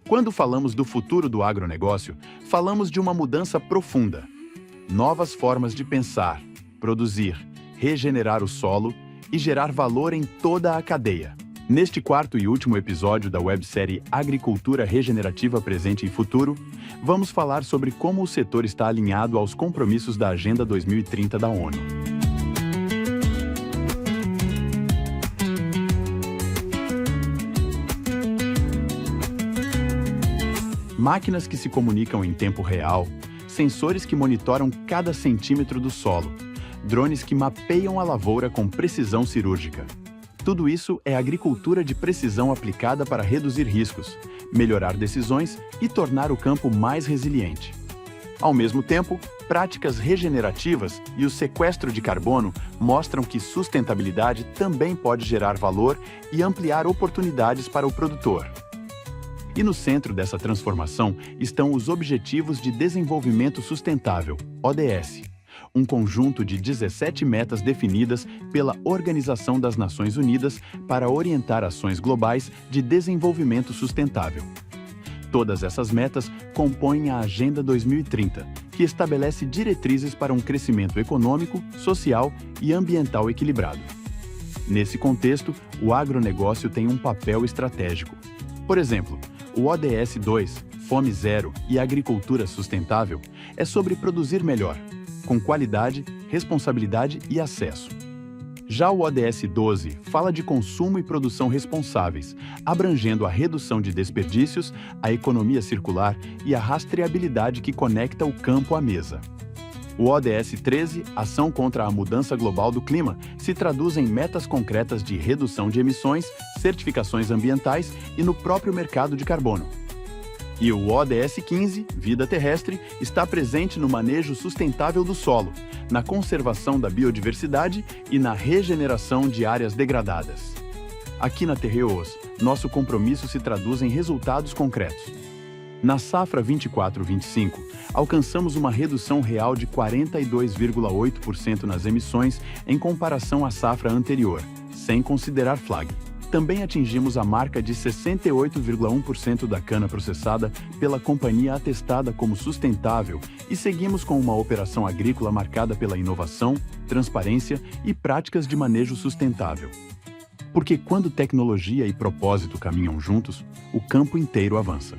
Quando falamos do futuro do agronegócio, falamos de uma mudança profunda. Novas formas de pensar, produzir, regenerar o solo e gerar valor em toda a cadeia. Neste quarto e último episódio da websérie Agricultura Regenerativa Presente e Futuro, vamos falar sobre como o setor está alinhado aos compromissos da Agenda 2030 da ONU. Máquinas que se comunicam em tempo real, sensores que monitoram cada centímetro do solo, drones que mapeiam a lavoura com precisão cirúrgica. Tudo isso é agricultura de precisão aplicada para reduzir riscos, melhorar decisões e tornar o campo mais resiliente. Ao mesmo tempo, práticas regenerativas e o sequestro de carbono mostram que sustentabilidade também pode gerar valor e ampliar oportunidades para o produtor. E no centro dessa transformação estão os Objetivos de Desenvolvimento Sustentável, ODS, um conjunto de 17 metas definidas pela Organização das Nações Unidas para orientar ações globais de desenvolvimento sustentável. Todas essas metas compõem a Agenda 2030, que estabelece diretrizes para um crescimento econômico, social e ambiental equilibrado. Nesse contexto, o agronegócio tem um papel estratégico. Por exemplo, o ODS 2, Fome Zero e Agricultura Sustentável, é sobre produzir melhor, com qualidade, responsabilidade e acesso. Já o ODS 12 fala de consumo e produção responsáveis, abrangendo a redução de desperdícios, a economia circular e a rastreabilidade que conecta o campo à mesa. O ODS 13, Ação contra a Mudança Global do Clima, se traduz em metas concretas de redução de emissões, certificações ambientais e no próprio mercado de carbono. E o ODS 15, Vida Terrestre, está presente no manejo sustentável do solo, na conservação da biodiversidade e na regeneração de áreas degradadas. Aqui na Terreos, nosso compromisso se traduz em resultados concretos. Na safra 24-25, alcançamos uma redução real de 42,8% nas emissões em comparação à safra anterior, sem considerar flag. Também atingimos a marca de 68,1% da cana processada pela companhia atestada como sustentável e seguimos com uma operação agrícola marcada pela inovação, transparência e práticas de manejo sustentável. Porque quando tecnologia e propósito caminham juntos, o campo inteiro avança.